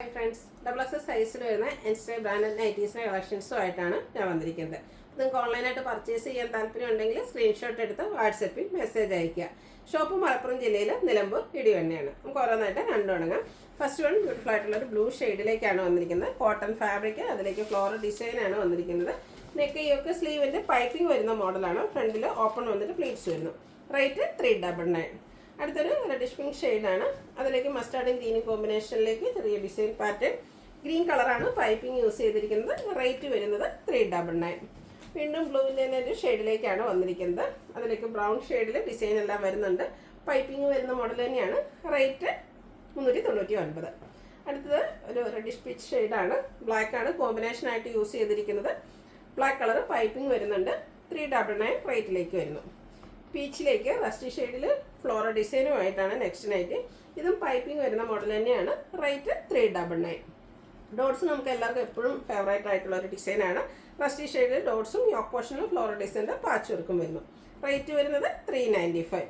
Hi friends, XXS സൈസിൽ വരുന്ന എൻസ്റ്റേ brand നൈറ്റീസിൻ്റെ കളക്ഷൻസുമായിട്ടാണ് ഞാൻ വന്നിരിക്കുന്നത്. നിങ്ങൾക്ക് ഓൺലൈനായിട്ട് പർച്ചേസ് ചെയ്യാൻ താല്പര്യമുണ്ടെങ്കിൽ സ്ക്രീൻഷോട്ട് എടുത്ത് വാട്സപ്പിൽ മെസ്സേജ് അയയ്ക്കുക. ഷോപ്പ് മലപ്പുറം ജില്ലയിൽ നിലമ്പൂർ ഇടിവണ്ണയാണ്. നമുക്ക് ഓരോന്നായിട്ട് കണ്ടു തുടങ്ങാം. ഫസ്റ്റ് വൺ ബ്യൂട്ടിഫുൾ ആയിട്ടുള്ളൊരു ബ്ലൂ ഷെയ്ഡിലേക്കാണ് വന്നിരിക്കുന്നത്. കോട്ടൺ ഫാബ്രിക്, അതിലേക്ക് ഫ്ലോറൽ ഡിസൈനാണ് വന്നിരിക്കുന്നത്. നെക്ക് യോക്ക് സ്ലീവിൻ്റെ പൈപ്പിംഗ് വരുന്ന മോഡലാണ്. ഫ്രണ്ടിൽ ഓപ്പൺ വന്നിട്ട് പ്ലീറ്റ്സ് വരുന്നു. റേറ്റ് 399. അടുത്തൊരു റെഡിഷ് പിങ്ക് ഷെയ്ഡാണ്. അതിലേക്ക് മസ്റ്റാർഡും ഗ്രീനും കോമ്പിനേഷനിലേക്ക് ചെറിയ ഡിസൈൻ പാറ്റേൺ. ഗ്രീൻ കളറാണ് പൈപ്പിംഗ് യൂസ് ചെയ്തിരിക്കുന്നത്. റേറ്റ് വരുന്നത് 399. വീണ്ടും ബ്ലൂവിൻ്റെ തന്നെ ഒരു ഷെയ്ഡിലേക്കാണ് വന്നിരിക്കുന്നത്. അതിലേക്ക് ബ്രൗൺ ഷെയ്ഡിൽ ഡിസൈൻ എല്ലാം വരുന്നുണ്ട്. പൈപ്പിംഗ് വരുന്ന മോഡൽ തന്നെയാണ്. റേറ്റ് 399. അടുത്തത് ഒരു റെഡിഷ് പീച്ച് ഷെയ്ഡാണ്. ബ്ലാക്കാണ് കോമ്പിനേഷനായിട്ട് യൂസ് ചെയ്തിരിക്കുന്നത്. ബ്ലാക്ക് കളർ പൈപ്പിംഗ് വരുന്നുണ്ട്. 399 റേറ്റിലേക്ക് വരുന്നു. പീച്ചിലേക്ക് റസ്റ്റി ഷെയ്ഡിൽ ഫ്ലോറൽ ഡിസൈനുമായിട്ടാണ് നെക്സ്റ്റ് നൈറ്റ്. ഇതും പൈപ്പിംഗ് വരുന്ന മോഡൽ തന്നെയാണ്. റേറ്റ് 399. ഡോട്ട്സ് നമുക്ക് എല്ലാവർക്കും എപ്പോഴും ഫേവറേറ്റ് ആയിട്ടുള്ള ഒരു ഡിസൈനാണ്. റസ്റ്റി ഷെയ്ഡിൽ ഡോട്ട്സും യോക്ക് പോർഷനിൽ ഫ്ലോറൽ ഡിസൈൻ്റെ പാച്ച് വർക്കും വരുന്നു. റേറ്റ് വരുന്നത് 395.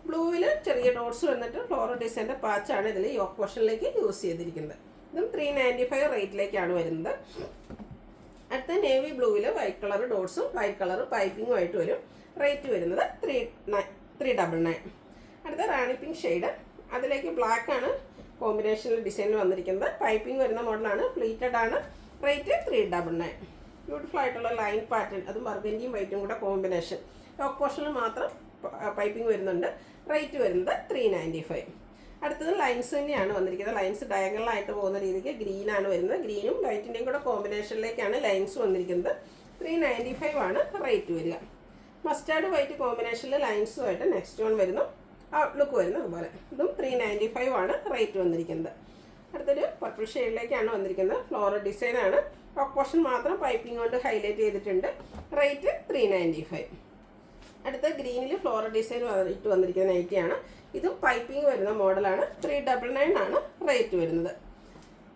ബ്ലൂവിൽ ചെറിയ ഡോട്ട്സ് വന്നിട്ട് ഫ്ലോറൽ ഡിസൈൻ്റെ പാച്ചാണ് ഇതിൽ യോക്ക് പോർഷനിലേക്ക് യൂസ് ചെയ്തിരിക്കുന്നത്. ഇതും 395 റേറ്റിലേക്കാണ് വരുന്നത്. അടുത്ത നേവി ബ്ലൂവിൽ വൈറ്റ് കളർ ഡോട്ട്സും വൈറ്റ് കളർ പൈപ്പിങ്ങും ആയിട്ട് വരും. റേറ്റ് വരുന്നത് 399. അടുത്ത റാണി പിങ്ക് ഷെയ്ഡ്. അതിലേക്ക് ബ്ലാക്കാണ് കോമ്പിനേഷനിൽ ഡിസൈനിൽ വന്നിരിക്കുന്നത്. പൈപ്പിംഗ് വരുന്ന മോഡലാണ്. പ്ലീറ്റഡ് ആണ്. റേറ്റ് 399. ബ്യൂട്ടിഫുൾ ആയിട്ടുള്ള ലൈൻ പാറ്റേൺ, അതും ബർഗൻഡിയും വൈറ്റും കൂടെ കോമ്പിനേഷൻ. ടോപ്പ് പോർഷനിൽ മാത്രം പൈപ്പിംഗ് വരുന്നുണ്ട്. റേറ്റ് വരുന്നത് 395. അടുത്തത് ലൈൻസ് തന്നെയാണ് വന്നിരിക്കുന്നത്. ലൈൻസ് ഡയഗണലായിട്ട് പോകുന്ന രീതിക്ക് ഗ്രീനാണ് വരുന്നത്. ഗ്രീനും വൈറ്റിൻ്റെയും കൂടെ കോമ്പിനേഷനിലേക്കാണ് ലൈൻസ് വന്നിരിക്കുന്നത്. 395 ആണ് റേറ്റ് വരിക. മസ്റ്റാർഡ് വൈറ്റ് കോമ്പിനേഷനിൽ ലൈൻസുമായിട്ട് നെക്സ്റ്റ് വൺ വരുന്നു. ഔട്ട്ലുക്ക് വരുന്നു അതുപോലെ. ഇതും 395 ആണ് റേറ്റ് വന്നിരിക്കുന്നത്. അടുത്തൊരു പർപ്പിൾ ഷെയ്ഡിലേക്കാണ് വന്നിരിക്കുന്നത്. ഫ്ലോറൽ ഡിസൈനാണ്. ടോപ്പ് പോർഷൻ മാത്രം പൈപ്പിംഗ് കൊണ്ട് ഹൈലൈറ്റ് ചെയ്തിട്ടുണ്ട്. റേറ്റ് 395. അടുത്ത ഗ്രീനിൽ ഫ്ലോറൽ ഡിസൈൻ ഇട്ട് വന്നിരിക്കുന്ന നൈറ്റിയാണ്. ഇതും പൈപ്പിംഗ് വരുന്ന മോഡലാണ്. 399 ആണ് റേറ്റ് വരുന്നത്.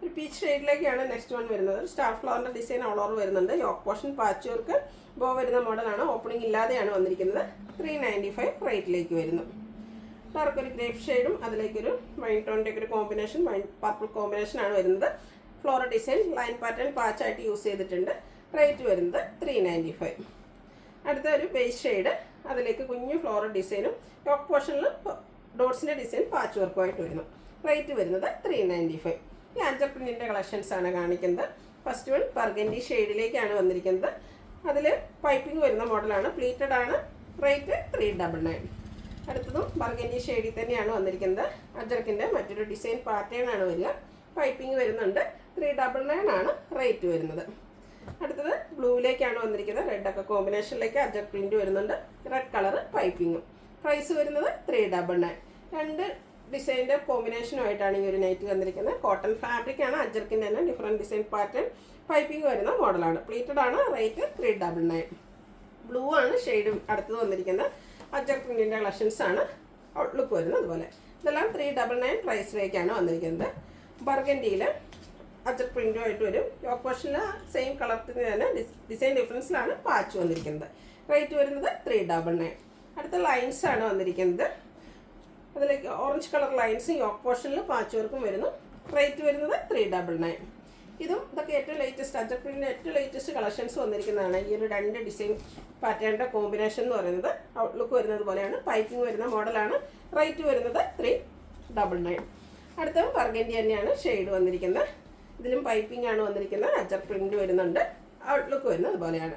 ഒരു പീച്ച് ഷെയ്ഡിലേക്കാണ് നെക്സ്റ്റ് വൺ വരുന്നത്. സ്റ്റാർ ഫ്ലവറിൻ്റെ ഡിസൈൻ ഓൾ ഓവർ വരുന്നുണ്ട്. യോക്ക് പോർഷൻ പാച്ച് വർക്ക് ബോ വരുന്ന മോഡലാണ്. ഓപ്പണിംഗ് ഇല്ലാതെയാണ് വന്നിരിക്കുന്നത്. 395 റേറ്റിലേക്ക് വരുന്നു. ഡാർക്ക് ഒരു ഗ്രേപ്പ് ഷെയ്ഡും അതിലേക്കൊരു വൈൻ ടോണിൻ്റെ ഒരു കോമ്പിനേഷൻ, വൈൻ പർപ്പിൾ കോമ്പിനേഷനാണ് വരുന്നത്. ഫ്ലോറൽ ഡിസൈൻ ലൈൻ പാറ്റേൺ പാച്ചായിട്ട് യൂസ് ചെയ്തിട്ടുണ്ട്. റേറ്റ് വരുന്നത് 395. അടുത്ത ഒരു ബേസ് ഷെയ്ഡ്. അതിലേക്ക് കുഞ്ഞു ഫ്ലോറൽ ഡിസൈനും യോക്ക് പോർഷനിൽ ഡോട്ട്സിൻ്റെ ഡിസൈൻ പാച്ച് വർക്കുമായിട്ട് വരുന്നു. റേറ്റ് വരുന്നത് 395. ഈ അഞ്ചർ പ്രിൻറ്റിൻ്റെ കളക്ഷൻസാണ് കാണിക്കുന്നത്. ഫസ്റ്റ് വൺ ബർഗൻഡി ഷെയ്ഡിലേക്കാണ് വന്നിരിക്കുന്നത്. അതിൽ പൈപ്പിംഗ് വരുന്ന മോഡലാണ്. പ്ലീറ്റഡ് ആണ്. റേറ്റ് 399. അടുത്തതും ബർഗൻഡി ഷെയ്ഡിൽ തന്നെയാണ് വന്നിരിക്കുന്നത്. അജർക്കിൻ്റെ മറ്റൊരു ഡിസൈൻ പാറ്റേൺ ആണ് വരിക. പൈപ്പിംഗ് വരുന്നുണ്ട്. 399 ആണ് റേറ്റ് വരുന്നത്. അടുത്തത് ബ്ലൂവിലേക്കാണ് വന്നിരിക്കുന്നത്. റെഡൊക്കെ കോമ്പിനേഷനിലേക്ക് അജർ പ്രിൻറ്റ് വരുന്നുണ്ട്. റെഡ് കളർ പൈപ്പിങ്ങും. പ്രൈസ് വരുന്നത് 399. രണ്ട് ഡിസൈൻ്റെ കോമ്പിനേഷനുമായിട്ടാണ് ഈ ഒരു നൈറ്റ് വന്നിരിക്കുന്നത്. കോട്ടൺ ഫാബ്രിക് ആണ്. അജർക്കിൻ്റെ തന്നെ ഡിഫറെൻറ്റ് ഡിസൈൻ പാറ്റേൺ പൈപ്പിംഗ് വരുന്ന മോഡലാണ്. പ്ലീറ്റഡ് ആണ്. റേറ്റ് 399. ബ്ലൂ ആണ് ഷെയ്ഡ് അടുത്തത് വന്നിരിക്കുന്നത്. അജർ പ്രിൻറ്റിൻ്റെ കളക്ഷൻസ് ആണ്. ഔട്ട്ലുക്ക് വരുന്നത് അതുപോലെ. ഇതെല്ലാം 399 പ്രൈസിലേക്കാണ് വന്നിരിക്കുന്നത്. ബർഗൻഡിയിൽ അജർ പ്രിൻറ്റുമായിട്ട് വരും. യോക്ക് പോർഷനിൽ സെയിം കളറിന് തന്നെ ഡിസൈൻ ഡിഫറൻസിലാണ് പാച്ച് വന്നിരിക്കുന്നത്. റേറ്റ് വരുന്നത് 399. അടുത്ത ലൈൻസ് ആണ് വന്നിരിക്കുന്നത്. അതിലേക്ക് ഓറഞ്ച് കളർ ലൈൻസും യോക്ക് പോർഷനിൽ പാച്ച് വർക്കും വരുന്നു. റേറ്റ് വരുന്നത് 399. ഇതൊക്കെ ഏറ്റവും ലേറ്റസ്റ്റ് അജർ പ്രിൻറ്റിൻ്റെ ഏറ്റവും ലേറ്റസ്റ്റ് കളക്ഷൻസ് വന്നിരിക്കുന്നതാണ്. ഈ ഒരു രണ്ട് ഡിസൈൻ പാറ്റേണിൻ്റെ കോമ്പിനേഷൻ എന്ന് പറയുന്നത്. ഔട്ട്ലുക്ക് വരുന്നത് പോലെയാണ്. പൈപ്പിംഗ് വരുന്ന മോഡലാണ്. റേറ്റ് വരുന്നത് 399. അടുത്ത ബർഗൻഡി തന്നെയാണ് ഷെയ്ഡ് വന്നിരിക്കുന്നത്. ഇതിലും പൈപ്പിംഗ് ആണ് വന്നിരിക്കുന്നത്. അജർ പ്രിൻറ്റ് വരുന്നുണ്ട്. ഔട്ട്ലുക്ക് വരുന്നത് അതുപോലെയാണ്.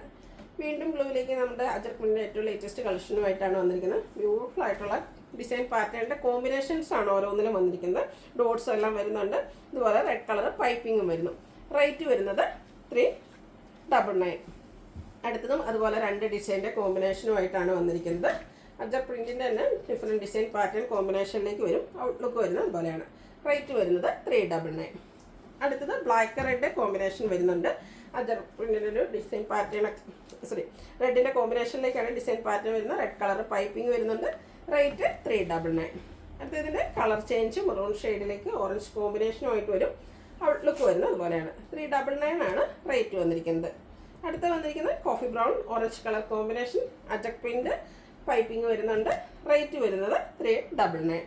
വീണ്ടും ബ്ലൂവിലേക്ക് നമ്മുടെ അജർ പ്രിൻറ്റിൻ്റെ ഏറ്റവും ലേറ്റസ്റ്റ് കളക്ഷനുമായിട്ടാണ് വന്നിരിക്കുന്നത്. ബ്യൂട്ടിഫുൾ ആയിട്ടുള്ള ഡിസൈൻ പാറ്റേണിൻ്റെ കോമ്പിനേഷൻസ് ആണ് ഓരോന്നിലും വന്നിരിക്കുന്നത്. ഡോട്ട്സ് എല്ലാം വരുന്നുണ്ട്. ഇതുപോലെ റെഡ് കളർ പൈപ്പിങ്ങും വരുന്നു. റേറ്റ് വരുന്നത് 399. അടുത്തതും അതുപോലെ രണ്ട് ഡിസൈൻ്റെ കോമ്പിനേഷനുമായിട്ടാണ് വന്നിരിക്കുന്നത്. അജർ പ്രിൻറ്റിൻ്റെ തന്നെ ഡിഫറെൻറ്റ് ഡിസൈൻ പാറ്റേൺ കോമ്പിനേഷനിലേക്ക് വരും. ഔട്ട്ലുക്ക് വരുന്നത് അതുപോലെയാണ്. റേറ്റ് വരുന്നത് 399. അടുത്തത് ബ്ലാക്ക് റെഡ് കോമ്പിനേഷൻ വരുന്നുണ്ട്. അജർ പ്രിൻറ്റിൻ്റെ ഒരു ഡിസൈൻ പാറ്റേൺ റെഡിൻ്റെ കോമ്പിനേഷനിലേക്കാണ് ഡിസൈൻ പാറ്റേൺ വരുന്നത്. റെഡ് കളർ പൈപ്പിംഗ് വരുന്നുണ്ട്. റേറ്റ് 399. അടുത്തതിൻ്റെ കളർ ചേഞ്ച് മെറൂൺ ഷെയ്ഡിലേക്ക് ഓറഞ്ച് കോമ്പിനേഷനുമായിട്ട് വരും. ഔട്ട്ലുക്ക് വരുന്നത് അതുപോലെയാണ്. 399 ആണ് റേറ്റ് വന്നിരിക്കുന്നത്. അടുത്ത വന്നിരിക്കുന്നത് coffee brown orange colour combination Ajrakh print piping വരുന്നുണ്ട്. റേറ്റ് വരുന്നത് 399.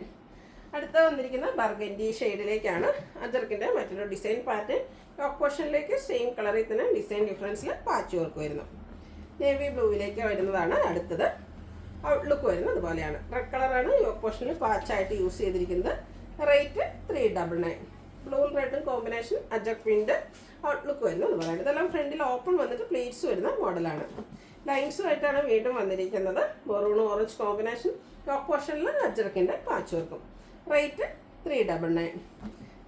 അടുത്ത വന്നിരിക്കുന്ന ബർഗൻഡി ഷെയ്ഡിലേക്കാണ്. അജർക്കിൻ്റെ മറ്റൊരു ഡിസൈൻ പാറ്റേൺ. ടോപ്പ് പോർഷനിലേക്ക് സെയിം കളറിൽ തന്നെ ഡിസൈൻ ഡിഫറൻസിൽ പാച്ച് വർക്ക് വരുന്നു. നേവി ബ്ലൂവിലേക്ക് വരുന്നതാണ് അടുത്തത്. ഔട്ട്ലുക്ക് വരുന്നത് അതുപോലെയാണ്. റെഡ് കളറാണ് യോക്ക് പോർഷനിൽ പാച്ചായിട്ട് യൂസ് ചെയ്തിരിക്കുന്നത്. റേറ്റ് 399. ബ്ലൂവും റെഡും കോമ്പിനേഷൻ അജക് പ്രിന്റ്. ഔട്ട്ലുക്ക് വരുന്നത് അതുപോലെയാണ്. ഇതെല്ലാം ഫ്രണ്ടിൽ ഓപ്പൺ വന്നിട്ട് പ്ലേറ്റ്സ് വരുന്ന മോഡലാണ്. ലൈൻസുമായിട്ടാണ് വീണ്ടും വന്നിരിക്കുന്നത്. മെറൂണും ഓറഞ്ച് കോമ്പിനേഷൻ. ടോപ്പ് പോർഷനിൽ അജർക്കിൻ്റെ പാച്ച് വർക്കും. Rate 399.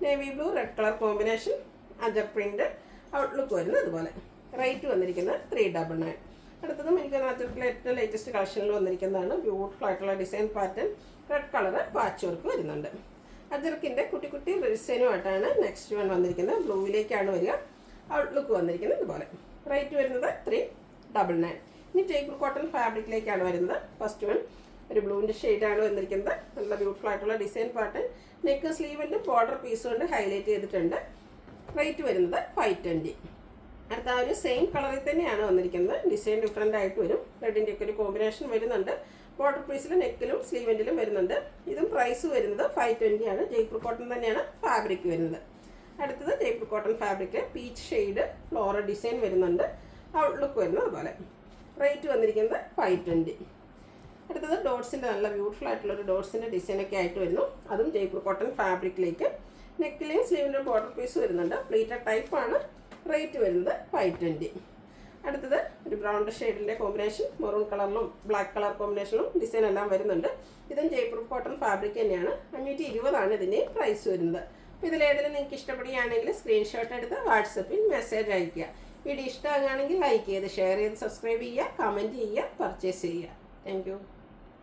Navy blue red colour combination Ajrakh print. Outlook വരുന്നത് അതുപോലെ. റേറ്റ് വന്നിരിക്കുന്നത് 399. അടുത്തതും എനിക്ക് അജർക്കിൽ ഏറ്റവും ലേറ്റസ്റ്റ് കളക്ഷനിൽ വന്നിരിക്കുന്നതാണ്. ബ്യൂട്ടിഫുൾ ആയിട്ടുള്ള design pattern. Red colour patch work വരുന്നുണ്ട്. അജർക്കിൻ്റെ കുട്ടി കുട്ടി ഡിസൈനുമായിട്ടാണ് നെക്സ്റ്റ് വൺ വന്നിരിക്കുന്നത്. ബ്ലൂവിലേക്കാണ് വരിക. ഔട്ട്ലുക്ക് വന്നിരിക്കുന്നത് ഇതുപോലെ. റേറ്റ് വരുന്നത് 399. ഇനി ജയ്പൂർ കോട്ടൺ ഫാബ്രിക്കിലേക്കാണ് വരുന്നത്. ഫസ്റ്റ് വൺ ഒരു ബ്ലൂവിൻ്റെ ഷെയ്ഡാണ് വന്നിരിക്കുന്നത്. നല്ല ബ്യൂട്ടിഫുൾ ആയിട്ടുള്ള ഡിസൈൻ പാറ്റേൺ. നെക്ക് സ്ലീവിൻ്റെ ബോർഡർ പീസ് കൊണ്ട് ഹൈലൈറ്റ് ചെയ്തിട്ടുണ്ട്. റേറ്റ് വരുന്നത് 520. അടുത്ത ആ ഒരു സെയിം കളറിൽ തന്നെയാണ് വന്നിരിക്കുന്നത്. ഡിസൈൻ ഡിഫറെൻ്റ് ആയിട്ട് വരും. റെഡിൻ്റെ ഒക്കെ ഒരു കോമ്പിനേഷൻ വരുന്നുണ്ട്. ബോർഡർ പീസിൽ നെക്കിലും സ്ലീവെൻറ്റിലും വരുന്നുണ്ട്. ഇതും പ്രൈസ് വരുന്നത് 520 ആണ്. ജയ്പൂർ കോട്ടൺ തന്നെയാണ് ഫാബ്രിക് വരുന്നത്. അടുത്തത് Jaipur cotton fabric peach shade floral design വരുന്നുണ്ട്. ഔട്ട്ലുക്ക് വരുന്നത് അതുപോലെ. റേറ്റ് വന്നിരിക്കുന്നത് 520. അടുത്തത് ഡോട്ട്സിൻ്റെ നല്ല ബ്യൂട്ടിഫുൾ ആയിട്ടുള്ളൊരു ഡോട്ട്സിൻ്റെ ഡിസൈനൊക്കെ ആയിട്ട് വരുന്നു. അതും ജയ്പൂർ കോട്ടൺ ഫാബ്രിക്കിലേക്ക്. നെക്കിലെയും സ്ലീവിൻ്റെ ബോർഡർ പീസ് വരുന്നുണ്ട്. പ്ലീറ്റഡ് ടൈപ്പാണ്. റേറ്റ് വരുന്നത് 520. അടുത്തത് ഒരു ബ്രൗൺ ഷെയ്ഡിൻ്റെ കോമ്പിനേഷൻ. മെറൂൺ കളറിലും ബ്ലാക്ക് കളർ കോമ്പിനേഷനും ഡിസൈൻ എല്ലാം വരുന്നുണ്ട്. ഇതും ജയ്പൂർ കോട്ടൺ ഫാബ്രിക് തന്നെയാണ്. 520 ഇതിൻ്റെ പ്രൈസ് വരുന്നത്. അപ്പോൾ ഇതിലേതെങ്കിലും നിങ്ങൾക്ക് ഇഷ്ടപ്പെടുകയാണെങ്കിൽ സ്ക്രീൻഷോട്ട് എടുത്ത് വാട്സപ്പിൽ മെസ്സേജ് അയയ്ക്കുക. വീഡിയോ ഇഷ്ടമാകുകയാണെങ്കിൽ ലൈക്ക് ചെയ്ത് ഷെയർ ചെയ്ത് സബ്സ്ക്രൈബ് ചെയ്യുക, കമൻറ്റ് ചെയ്യുക, പർച്ചേസ് ചെയ്യുക. Thank you.